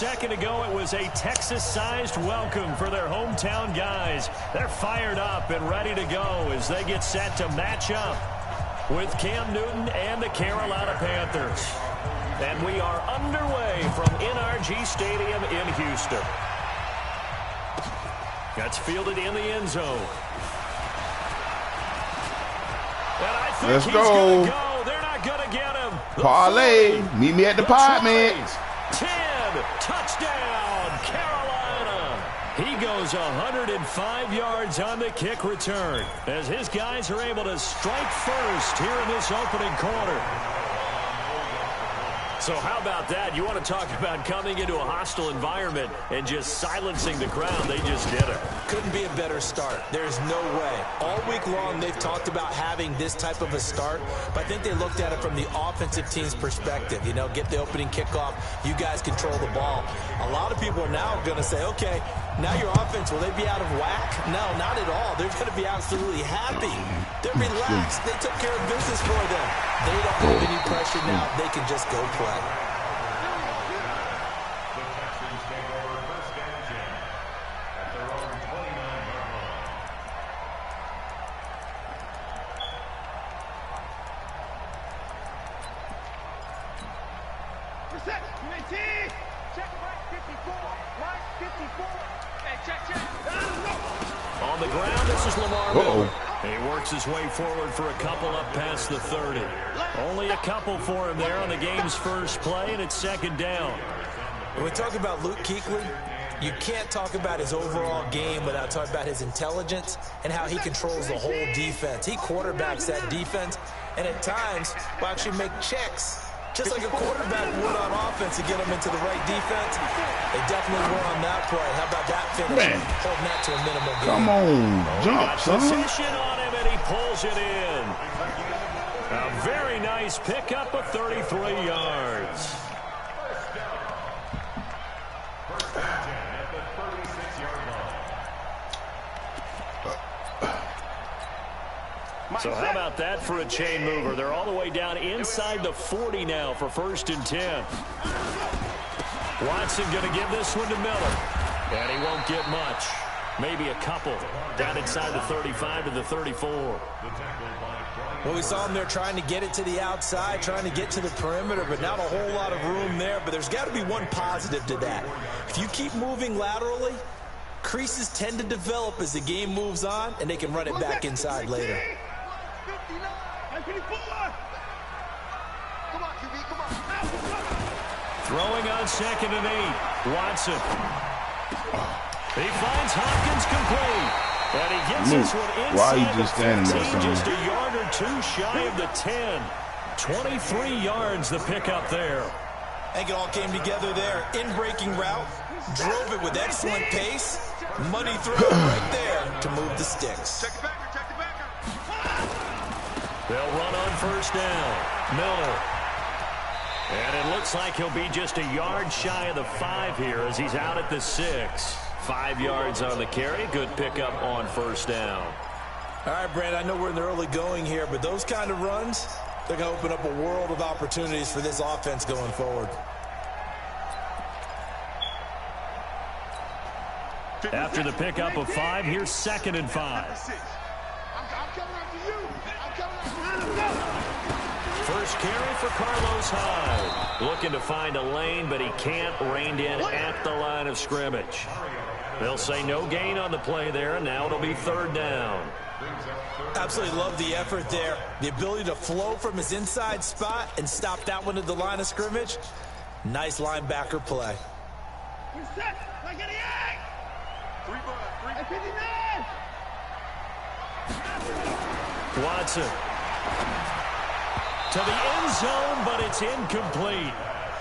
second ago, it was a Texas-sized welcome for their hometown guys. They're fired up and ready to go as they get set to match up with Cam Newton and the Carolina Panthers. And we are underway from NRG Stadium in Houston. That's fielded in the end zone. And I think Let's he's go. Gonna go. They're not going to get him. Parlay. Meet me at the pod, man. 10. Touchdown, Carolina. He goes 105 yards on the kick return as his guys are able to strike first here in this opening quarter. So how about that? You want to talk about coming into a hostile environment and just silencing the crowd. They just did it. Couldn't be a better start. There's no way. All week long, they've talked about having this type of a start, but I think they looked at it from the offensive team's perspective. You know, get the opening kickoff. You guys control the ball. A lot of people are now going to say, okay, now your offense, will they be out of whack? No, not at all. They're going to be absolutely happy. They're relaxed. They took care of business for them. They don't have any pressure now. They can just go play. On the ground, this is Lamar Miller. He works his way forward for a couple up past the 30. Only a couple for him there on the game's first play, and it's second down. When we talk about Luke Kuechly, you can't talk about his overall game without talking about his intelligence and how he controls the whole defense. He quarterbacks that defense, and at times will actually make checks, just like a quarterback would on offense to get them into the right defense. They definitely were on that play. How about that finish? Man. Holding that to a minimal gain. Come on, jump, son. Position on him, and he pulls it in. A very nice pickup of 33 yards. So how about that for a chain mover? They're all the way down inside the 40 now for 1st and 10. Watson going to give this one to Miller. And he won't get much. Maybe a couple. Down inside the 35 to the 34. Well, we saw him there trying to get it to the outside, trying to get to the perimeter, but not a whole lot of room there. But there's got to be one positive to that. If you keep moving laterally, creases tend to develop as the game moves on, and they can run it back inside later. Throwing on 2nd and 8. Watson. He finds Hopkins complete. And he gets this one inside. Why are you just standing there, son? Just a yard or two shy of the 10. 23 yards the pickup there. I think it all came together there. In-breaking route. Drove it with excellent pace. Money throw right there to move the sticks. They'll run on 1st down. Miller. And it looks like he'll be just a yard shy of the 5 here as he's out at the 6. 5 yards on the carry. Good pickup on 1st down. All right, Brand, I know we're in the early going here, but those kind of runs, they're going to open up a world of opportunities for this offense going forward. After the pickup of 5, here's 2nd and 5. First carry for Carlos Hyde. Looking to find a lane, but he can't. Reined in at the line of scrimmage. They'll say no gain on the play there, and now it'll be 3rd down. Absolutely love the effort there. The ability to flow from his inside spot and stop that one at the line of scrimmage. Nice linebacker play. Watson. To the end zone, but it's incomplete.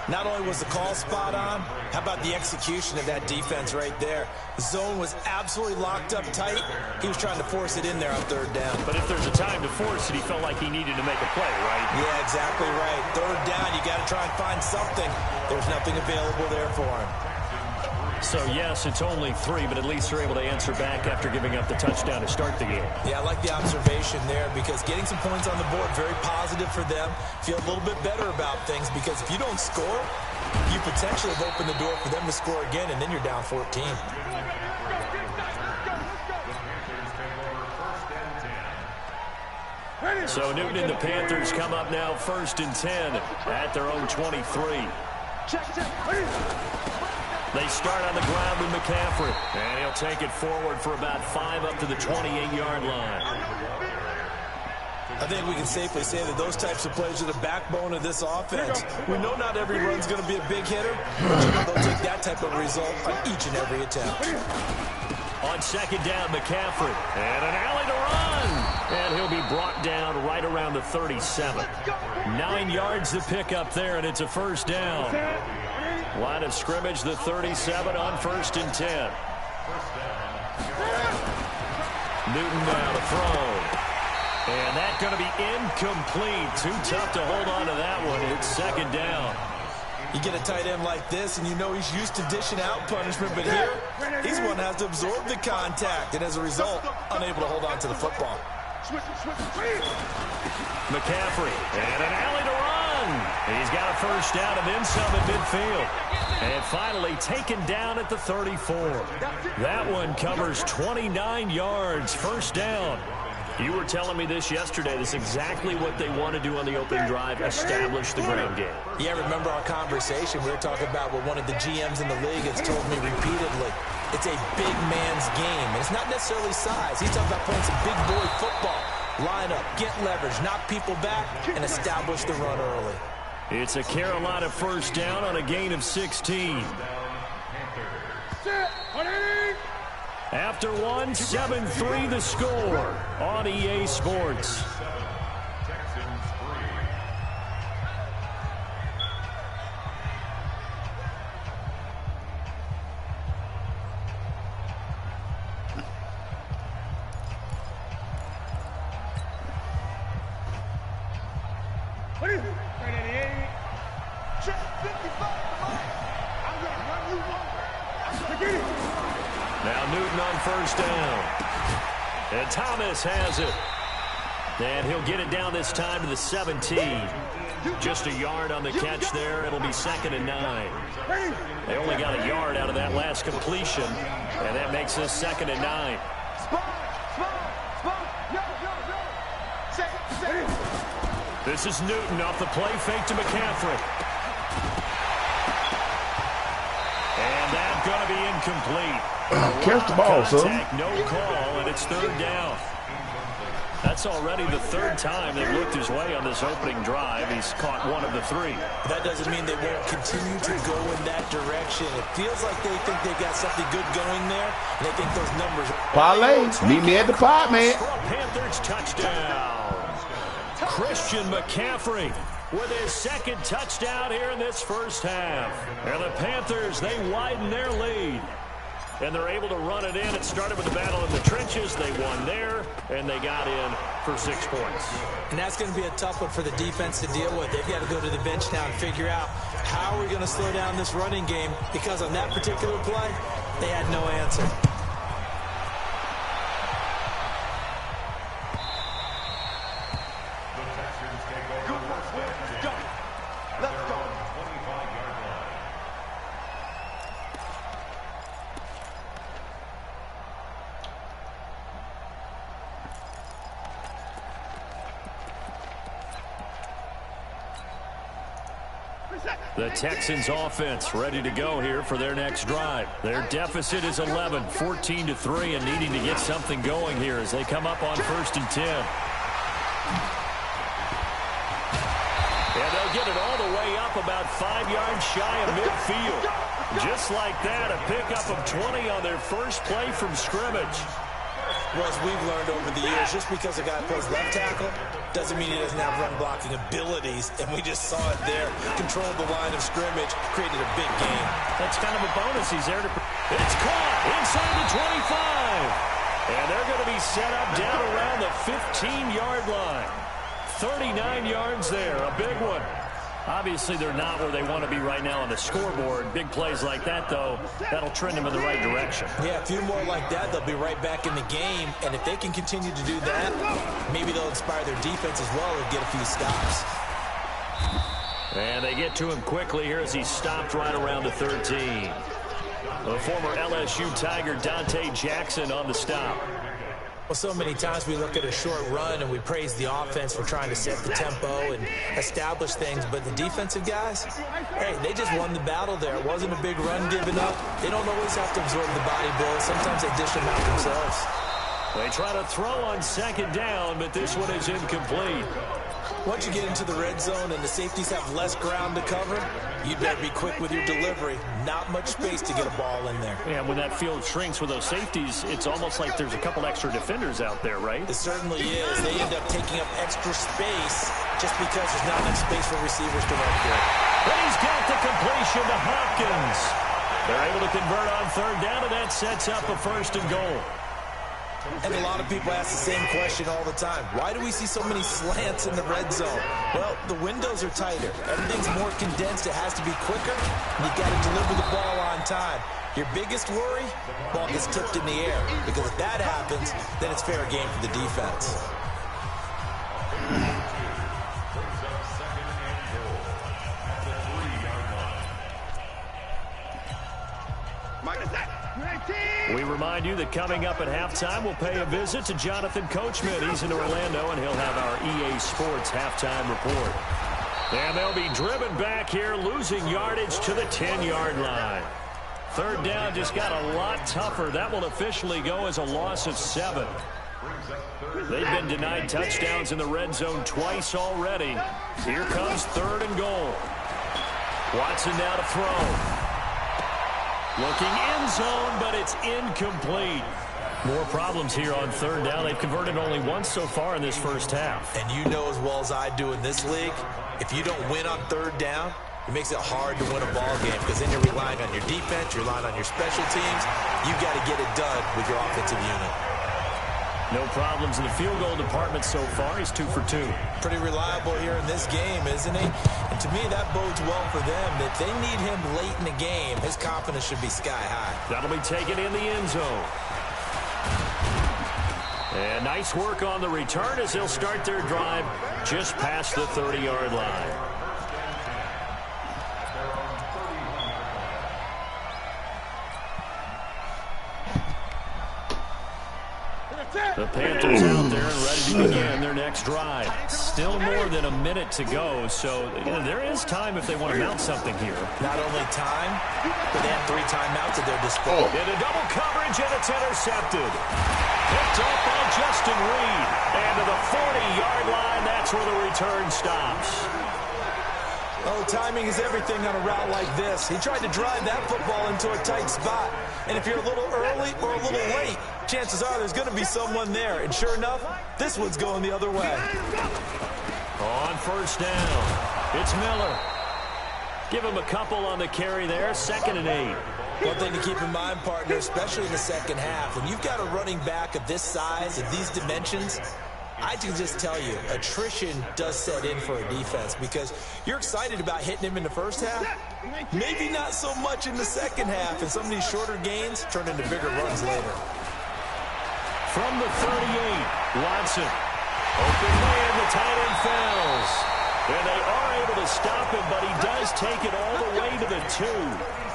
Not only was the call spot on, how about the execution of that defense right there? The zone was absolutely locked up tight. He was trying to force it in there on 3rd down. But if there's a time to force it, he felt like he needed to make a play, right? Yeah, exactly right. 3rd down, you got to try and find something. There's nothing available there for him. So, yes, it's only 3, but at least they're able to answer back after giving up the touchdown to start the game. Yeah, I like the observation there because getting some points on the board, very positive for them. Feel a little bit better about things because if you don't score, you potentially have opened the door for them to score again, and then you're down 14. So Newton and the Panthers come up now 1st and 10 at their own 23. They start on the ground with McCaffrey, and he'll take it forward for about 5 up to the 28-yard line. I think we can safely say that those types of plays are the backbone of this offense. We know not every run's going to be a big hitter, but you know they'll take that type of result on each and every attempt. On 2nd down, McCaffrey, and an alley to run. And he'll be brought down right around the 37. 9 yards to pick up there, and it's a 1st down. Line of scrimmage, the 37 on 1st and 10. Newton now to throw. And that's going to be incomplete. Too tough to hold on to that one. It's 2nd down. You get a tight end like this, and you know he's used to dishing out punishment, but here, he's one that has to absorb the contact, and as a result, unable to hold on to the football. McCaffrey, and an alley to run. He's got a 1st down and then some at midfield. And finally taken down at the 34. That one covers 29 yards, 1st down. You were telling me this yesterday. This is exactly what they want to do on the opening drive, establish the ground game. Yeah, remember our conversation? We were talking about what one of the GMs in the league has told me repeatedly. It's a big man's game, and it's not necessarily size. He's talking about playing some big boy football. Line up, get leverage, knock people back, and establish the run early. It's a Carolina 1st down on a gain of 16. After one, 7-3 the score on EA Sports. Now Newton on 1st down. And Thomas has it. And he'll get it down this time to the 17. Just a yard on the catch there. It'll be 2nd and 9. They only got a yard out of that last completion. And that makes this 2nd and 9. This is Newton off the play fake to McCaffrey. And that's going to be incomplete. Catch the ball, son. No call, and it's 3rd down. That's already the 3rd time they've looked his way on this opening drive. He's caught 1 of the 3. That doesn't mean they won't continue to go in that direction. It feels like they think they've got something good going there, and they think those numbers... Parlay, meet me at the pot, man. Panthers touchdown. Christian McCaffrey with his 2nd touchdown here in this 1st half. And the Panthers, they widen their lead. And they're able to run it in. It started with the battle in the trenches. They won there, and they got in for 6 points. And that's going to be a tough one for the defense to deal with. They've got to go to the bench now and figure out how are we going to slow down this running game, because on that particular play, they had no answer. The Texans offense ready to go here for their next drive. Their deficit is 11, 14-3, and needing to get something going here as they come up on 1st and 10. And they'll get it all the way up about 5 yards shy of midfield. Just like that, a pickup of 20 on their first play from scrimmage. Well, as we've learned over the years, just because a guy plays left tackle doesn't mean he doesn't have run-blocking abilities, and we just saw it there. Controlled the line of scrimmage, created a big game. That's kind of a bonus. He's there to... It's caught inside the 25. And they're going to be set up down around the 15-yard line. 39 yards there, a big one. Obviously, they're not where they want to be right now on the scoreboard. Big plays like that, though, that'll trend them in the right direction. Yeah, a few more like that, they'll be right back in the game. And if they can continue to do that, maybe they'll inspire their defense as well and get a few stops. And they get to him quickly here as he stopped right around the 13. The former LSU Tiger Dante Jackson on the stop. Well, so many times we look at a short run and we praise the offense for trying to set the tempo and establish things, but the defensive guys, hey, they just won the battle there. It wasn't a big run given up. They don't always have to absorb the body blows. Sometimes they dish them out themselves. They try to throw on second down, but this one is incomplete. Once you get into the red zone and the safeties have less ground to cover, you better be quick with your delivery. Not much space to get a ball in there. Yeah, when that field shrinks with those safeties, it's almost like there's a couple extra defenders out there, right? It certainly is. They end up taking up extra space just because there's not enough space for receivers to run through. But he's got the completion to Hopkins. They're able to convert on third down, and that sets up a 1st and goal. And a lot of people ask the same question all the time. Why do we see so many slants in the red zone? Well, the windows are tighter. Everything's more condensed. It has to be quicker. And you got to deliver the ball on time. Your biggest worry, ball gets tipped in the air. Because if that happens, then it's fair game for the defense. We remind you that coming up at halftime, we'll pay a visit to Jonathan Coachman. He's in Orlando, and he'll have our EA Sports halftime report. And they'll be driven back here, losing yardage to the 10-yard line. Third down just got a lot tougher. That will officially go as a loss of 7. They've been denied touchdowns in the red zone twice already. Here comes 3rd and goal. Watson now to throw. Looking end zone, but it's incomplete. More problems here on third down. They've converted only once so far in this first half. And you know as well as I do in this league, if you don't win on third down, it makes it hard to win a ball game because then you're relying on your defense, you're relying on your special teams. You've got to get it done with your offensive unit. No problems in the field goal department so far. He's 2 for 2. Pretty reliable here in this game, isn't he? And to me, that bodes well for them. If they need him late in the game, his confidence should be sky high. That'll be taken in the end zone. And nice work on the return as they'll start their drive just past the 30-yard line. The Panthers out there and ready to begin their next drive. Still more than a minute to go, so there is time if they want to mount something here. Not only time, but they have 3 timeouts at their disposal. Into double coverage, and it's intercepted. Picked up by Justin Reed. And to the 40-yard line, that's where the return stops. Oh, timing is everything on a route like this. He tried to drive that football into a tight spot. And if you're a little early or a little late, chances are there's going to be someone there. And sure enough, this one's going the other way. On first down, it's Miller. Give him a couple on the carry there, 2nd and 8. One thing to keep in mind, partner, especially in the second half, when you've got a running back of this size, of these dimensions, I can just tell you, attrition does set in for a defense because you're excited about hitting him in the first half. Maybe not so much in the second half, and some of these shorter gains turn into bigger runs later. From the 38, Watson. Open man, the tight end falls. And they are able to stop him, but he does take it all the way to the 2.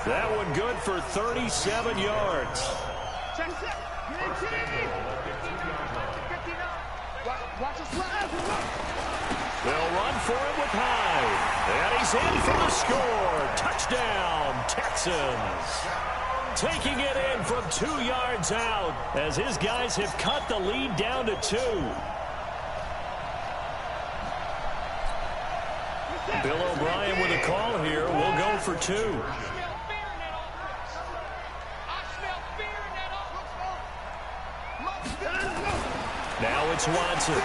That one good for 37 yards. They'll run for him with Hyde. And he's in for the score. Touchdown, Texans. Taking it in from 2 yards out as his guys have cut the lead down to 2. Bill O'Brien with a call here. We'll go for 2. Now it's Watson.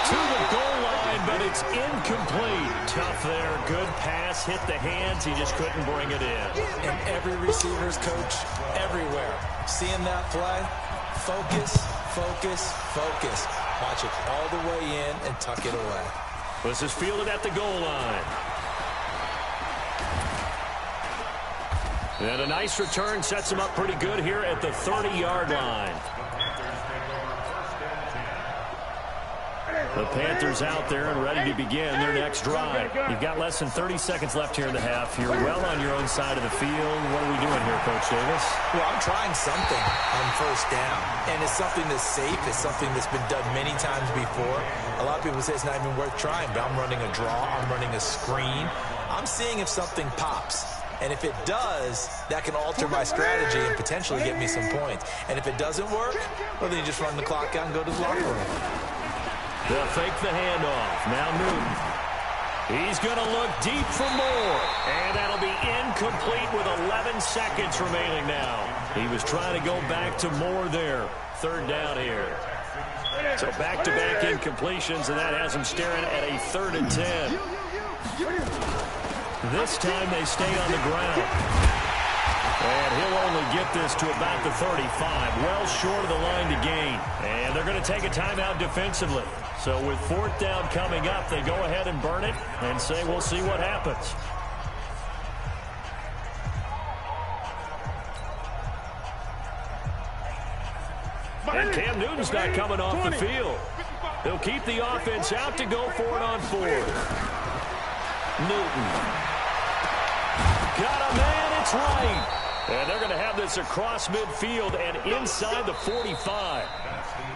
To the goal line, but it's incomplete. Tough there. Good pass. Hit the hands. He just couldn't bring it in. And every receiver's coach everywhere. Seeing that play, focus, focus, focus. Watch it all the way in and tuck it away. This is fielded at the goal line. And a nice return sets him up pretty good here at the 30-yard line. The The Panthers out there and ready to begin their next drive. You've got less than 30 seconds left here in the half. You're well on your own side of the field. What are we doing here, Coach Davis? Well, I'm trying something on first down, and it's something that's safe. It's something that's been done many times before. A lot of people say it's not even worth trying, but I'm running a draw. I'm running a screen. I'm seeing if something pops. And if it does, that can alter my strategy and potentially get me some points. And if it doesn't work, well, then you just run the clock out and go to the locker room. They'll fake the handoff. Now Newton. He's going to look deep for more. And that'll be incomplete with 11 seconds remaining now. He was trying to go back to Moore there. Third down here. So back-to-back incompletions, and that has him staring at a 3rd and 10. This time they stay on the ground. And he'll only get this to about the 35, well short of the line to gain. And they're going to take a timeout defensively. So with 4th down coming up, they go ahead and burn it and say we'll see what happens. And Cam Newton's not coming off the field. They'll keep the offense out to go for it on 4th. Newton. Got a man, it's right. And they're going to have this across midfield and inside the 45.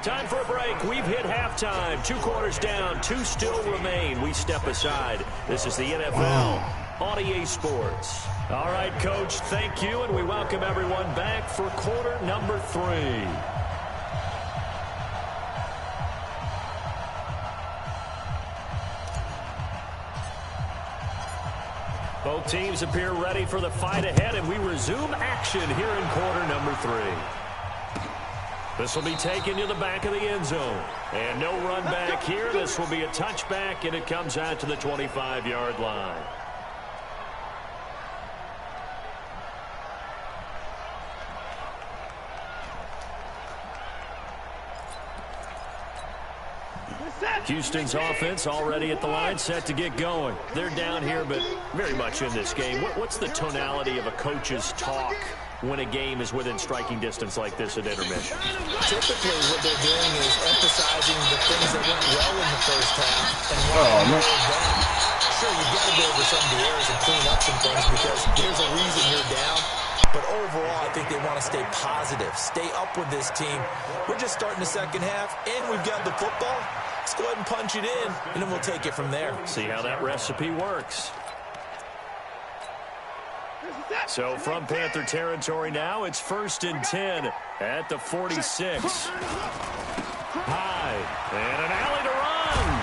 Time for a break. We've hit halftime. 2 quarters down, 2 still remain. We step aside. This is the NFL on EA Sports. All right, Coach, thank you, and we welcome everyone back for quarter number 3. Both teams appear ready for the fight ahead, and we resume action here in quarter number 3. This will be taken to the back of the end zone. And no run back here. This will be a touchback, and it comes out to the 25-yard line. Houston's offense already at the line, set to get going. They're down here, but very much in this game. What's the tonality of a coach's talk when a game is within striking distance like this at intermission? Typically, what they're doing is emphasizing the things that went well in the first half and Sure, you've got to go over some of the errors and clean up some things because there's a reason you're down. But overall, I think they want to stay positive, stay up with this team. We're just starting the second half, and we've got the football. Let's go ahead and punch it in, and then we'll take it from there. See how that recipe works. So from Panther territory now, it's 1st and 10 at the 46. High, and an alley to run.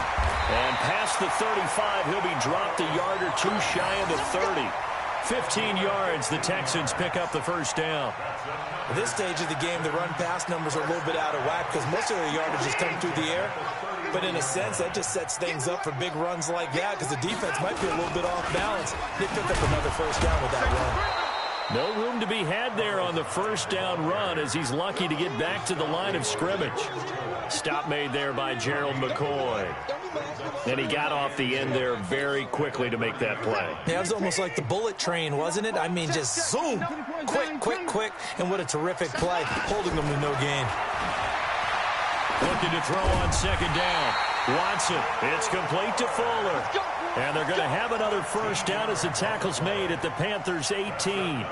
And past the 35, he'll be dropped a yard or 2 shy of the 30. 15 yards, the Texans pick up the first down. At this stage of the game, the run-pass numbers are a little bit out of whack because most of the yardage is coming through the air. But in a sense, that just sets things up for big runs like that because the defense might be a little bit off balance. They pick up another first down with that run. No room to be had there on the first down run as he's lucky to get back to the line of scrimmage. Stop made there by Gerald McCoy. And he got off the end there very quickly to make that play. Yeah, it was almost like the bullet train, wasn't it? I mean, just zoom, quick, quick, quick. And what a terrific play, holding them to no gain. Looking to throw on second down. Watson, it's complete to Fuller. And they're going to have another first down as the tackle's made at the Panthers' 18.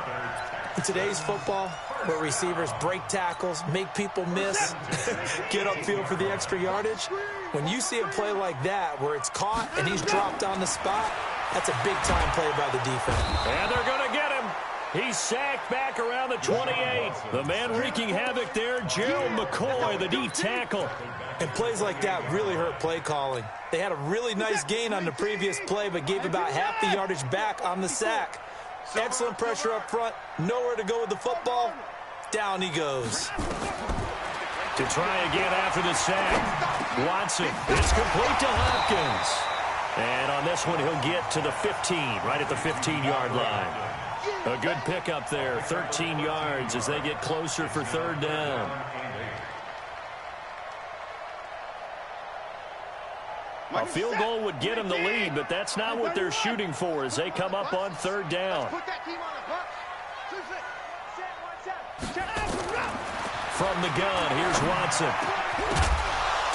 In today's football, where receivers break tackles, make people miss, get upfield for the extra yardage, when you see a play like that where it's caught and he's dropped on the spot, that's a big-time play by the defense. And they're going to get him. He's sacked back around the 28. The man wreaking havoc there, Gerald McCoy, the D tackle. And plays like that really hurt play calling. They had a really nice gain on the previous play, but gave about half the yardage back on the sack. Excellent pressure up front. Nowhere to go with the football. Down he goes. To try again after the sack. Watson, it's complete to Hopkins. And on this one, he'll get to the 15, right at the 15-yard line. A good pickup there, 13 yards as they get closer for third down. A field goal would get them the lead, but that's not what they're shooting for as they come up on third down. From the gun, here's Watson.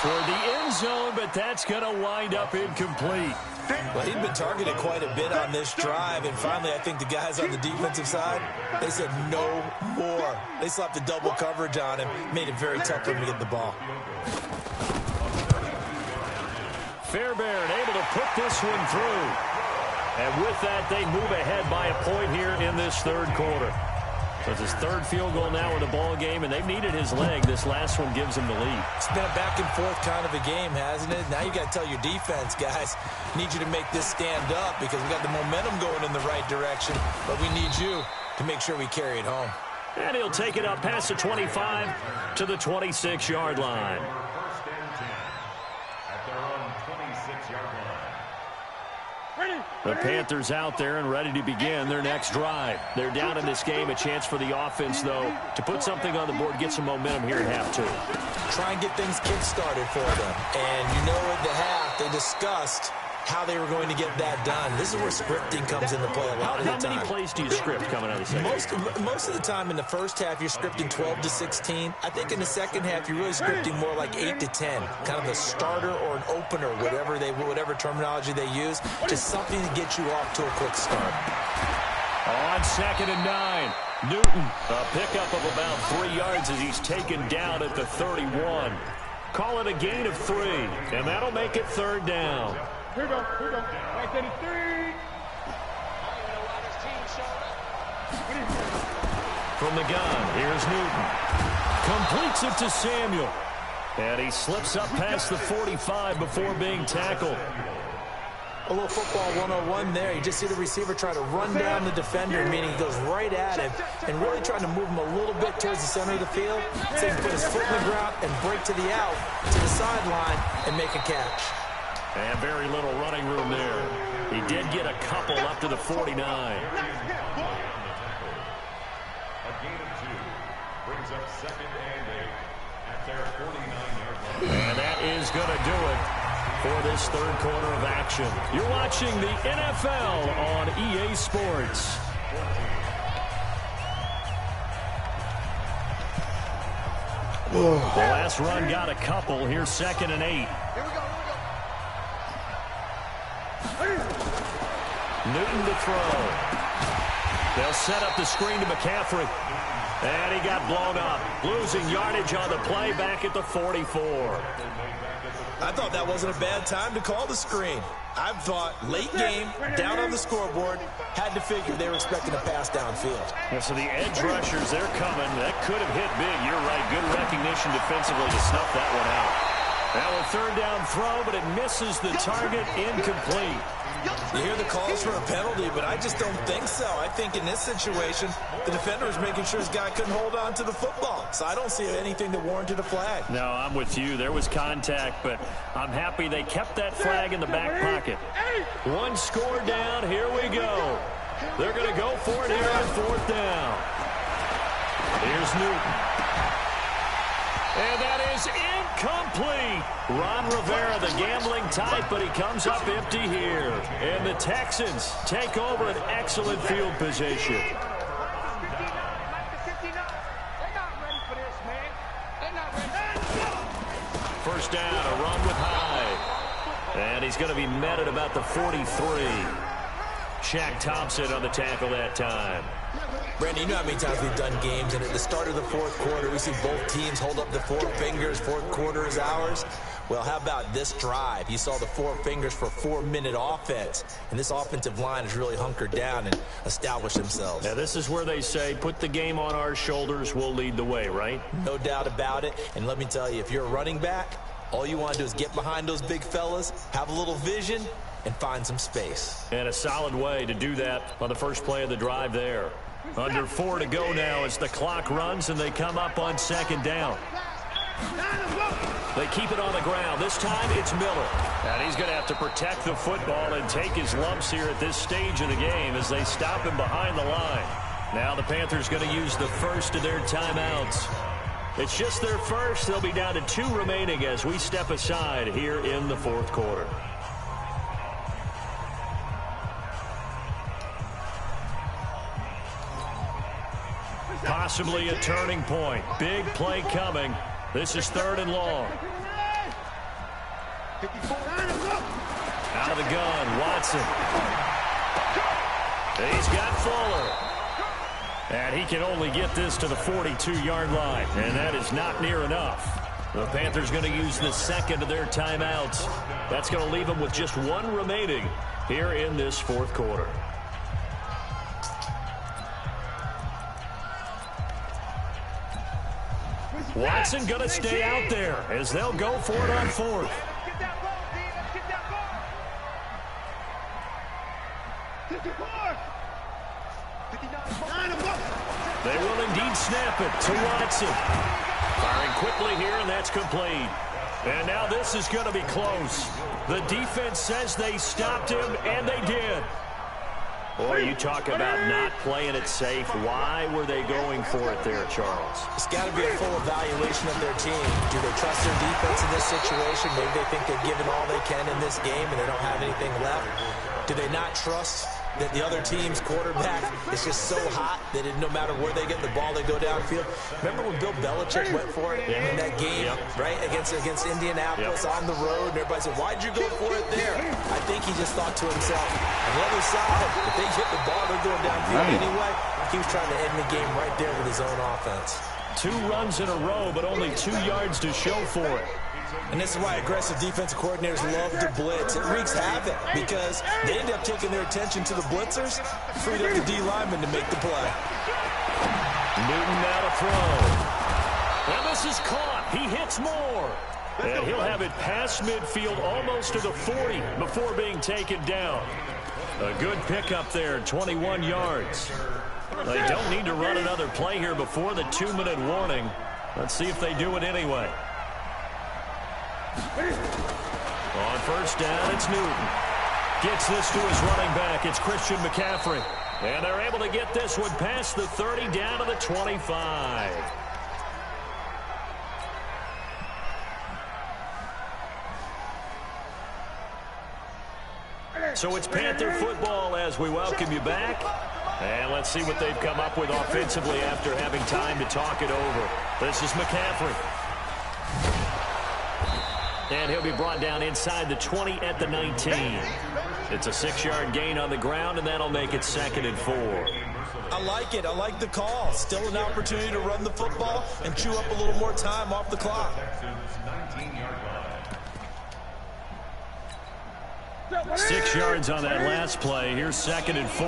Toward the end zone, but that's going to wind up incomplete. Well, he'd been targeted quite a bit on this drive, and finally I think the guys on the defensive side, they said no more. They slapped the double coverage on him, made it very tough for him to get the ball. Fairbairn able to put this one through. And with that, they move ahead by a point here in this third quarter. So it's his third field goal now in the ball game, and they've needed his leg. This last one gives him the lead. It's been a back-and-forth kind of a game, hasn't it? Now you got to tell your defense, guys, need you to make this stand up because we got the momentum going in the right direction, but we need you to make sure we carry it home. And he'll take it up past the 25 to the 26-yard line. The Panthers out there and ready to begin their next drive. They're down in this game. A chance for the offense, though, to put something on the board, get some momentum here at half two. Try and get things kick-started for them. And you know at the half, they discussed how they were going to get that done. This is where scripting comes into play a lot of the time. How many plays do you script coming out of the second? Most of the time in the first half, you're scripting 12 to 16. I think in the second half, you're really scripting more like 8 to 10. Kind of a starter or an opener, whatever terminology they use. Just something to get you off to a quick start. On 2nd and 9, Newton, a pickup of about 3 yards as he's taken down at the 31. Call it a gain of 3, and that'll make it 3rd down. Here we go. Right there to 3. From the gun, here's Newton. Completes it to Samuel. And he slips up past the 45 before being tackled. A little football 101 there. You just see the receiver try to run down the defender, meaning he goes right at him and really trying to move him a little bit towards the center of the field so he can put his foot in the ground and break to the out, to the sideline, and make a catch. And very little running room there. He did get a couple up to the 49. A gain of 2 brings up 2nd and 8 at their 49-yard line. And that is going to do it for this third quarter of action. You're watching the NFL on EA Sports. The last run got a couple. Here's 2nd and 8. Newton to throw. They'll set up the screen to McCaffrey. And he got blown up. Losing yardage on the play back at the 44. I thought that wasn't a bad time to call the screen. I thought late game, down on the scoreboard, had to figure they were expecting a pass downfield. Yeah, so the edge rushers, they're coming. That could have hit big. You're right. Good recognition defensively to snuff that one out. Now a 3rd down throw, but it misses the target. Incomplete. You hear the calls for a penalty, but I just don't think so. I think in this situation, the defender was making sure his guy couldn't hold on to the football. So I don't see anything that warranted a flag. No, I'm with you. There was contact, but I'm happy they kept that flag in the back pocket. One score down. Here we go. They're going to go for it here on 4th down. Here's Newton. And that is incomplete. Ron Rivera, the gambling type, but he comes up empty here. And the Texans take over an excellent field position. First down, a run with Hyde. And he's going to be met at about the 43. Shaq Thompson on the tackle that time. Brandon, you know how many times we've done games, and at the start of the 4th quarter, we see both teams hold up the 4 fingers. 4th quarter is ours. Well, how about this drive? You saw the 4 fingers for 4-minute offense, and this offensive line has really hunkered down and established themselves. Yeah, this is where they say, put the game on our shoulders, we'll lead the way, right? No doubt about it, and let me tell you, if you're a running back, all you want to do is get behind those big fellas, have a little vision, and find some space. And a solid way to do that on the first play of the drive there. Under 4 to go now as the clock runs and they come up on 2nd down. They keep it on the ground. This time it's Miller. And he's going to have to protect the football and take his lumps here at this stage of the game as they stop him behind the line. Now the Panthers going to use the first of their timeouts. It's just their first. They'll be down to 2 remaining as we step aside here in the 4th quarter. Possibly a turning point. Big play coming. This is 3rd and long. Out of the gun, Watson. He's got Fuller. And he can only get this to the 42-yard line. And that is not near enough. The Panthers going to use the second of their timeouts. That's going to leave them with just one remaining here in this fourth quarter. Watson going to stay out there as they'll go for it on fourth. They will indeed snap it to Watson. Firing quickly here, and that's complete. And now this is going to be close. The defense says they stopped him, and they did. Boy, you talk about not playing it safe. Why were they going for it there, Charles? It's got to be a full evaluation of their team. Do they trust their defense in this situation? Maybe they think they've given all they can in this game and they don't have anything left. Do they not trust that the other team's quarterback is just so hot that no matter where they get the ball, they go downfield? Remember when Bill Belichick went for it in that game, right, against Indianapolis on the road, and everybody said, why'd you go for it there? I think he just thought to himself, on the other side, if they hit the ball, they're going downfield anyway. He was trying to end the game right there with his own offense. 2 runs in a row, but only 2 yards to show for it. And this is why aggressive defensive coordinators love to blitz. It wreaks havoc because they end up taking their attention to the blitzers, freed up the D lineman to make the play. Newton now to throw. And this is caught. He hits more. And he'll have it past midfield almost to the 40 before being taken down. A good pickup there, 21 yards. They don't need to run another play here before the 2-minute warning. Let's see if they do it anyway. On first down, it's Newton. Gets this to his running back. It's Christian McCaffrey. And they're able to get this one past the 30 down to the 25. So it's Panther football as we welcome you back. And let's see what they've come up with offensively after having time to talk it over. This is McCaffrey. And he'll be brought down inside the 20 at the 19. It's a 6-yard gain on the ground, and that'll make it 2nd and 4. I like it. I like the call. Still an opportunity to run the football and chew up a little more time off the clock. 6 yards on that last play. Here's 2nd and 4.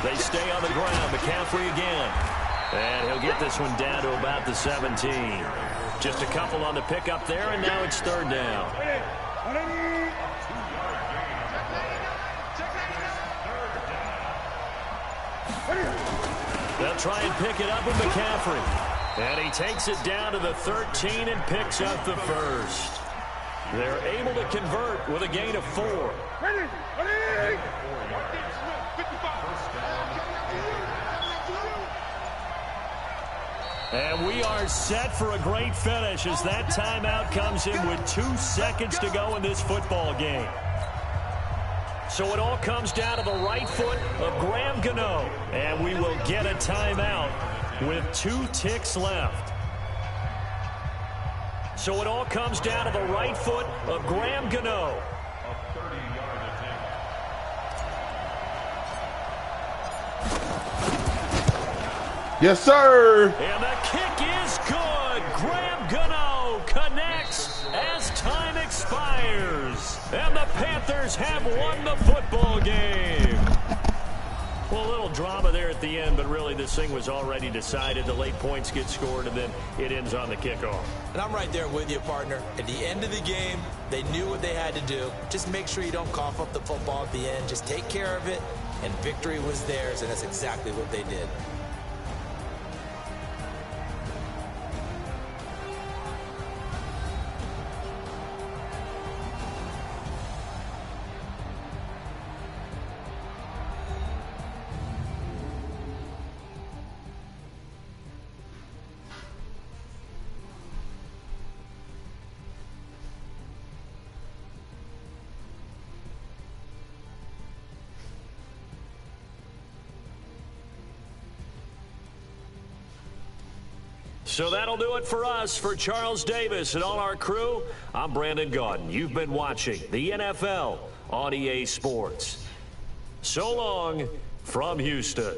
They stay on the ground. McCaffrey again. And he'll get this one down to about the 17. Just a couple on the pickup there, and now it's 3rd down. They'll try and pick it up with McCaffrey. And he takes it down to the 13 and picks up the first. They're able to convert with a gain of 4. And we are set for a great finish as that timeout comes in with 2 seconds to go in this football game. So it all comes down to the right foot of Graham Gano. And we will get a timeout with 2 ticks left. So it all comes down to the right foot of Graham Gano. Yes, sir. And the kick is good. Graham Gano connects as time expires. And the Panthers have won the football game. Well, a little drama there at the end, but really this thing was already decided. The late points get scored, and then it ends on the kickoff. And I'm right there with you, partner. At the end of the game, they knew what they had to do. Just make sure you don't cough up the football at the end. Just take care of it, and victory was theirs, and that's exactly what they did. So that'll do it for us. For Charles Davis and all our crew, I'm Brandon Gaudin. You've been watching the NFL on EA Sports. So long from Houston.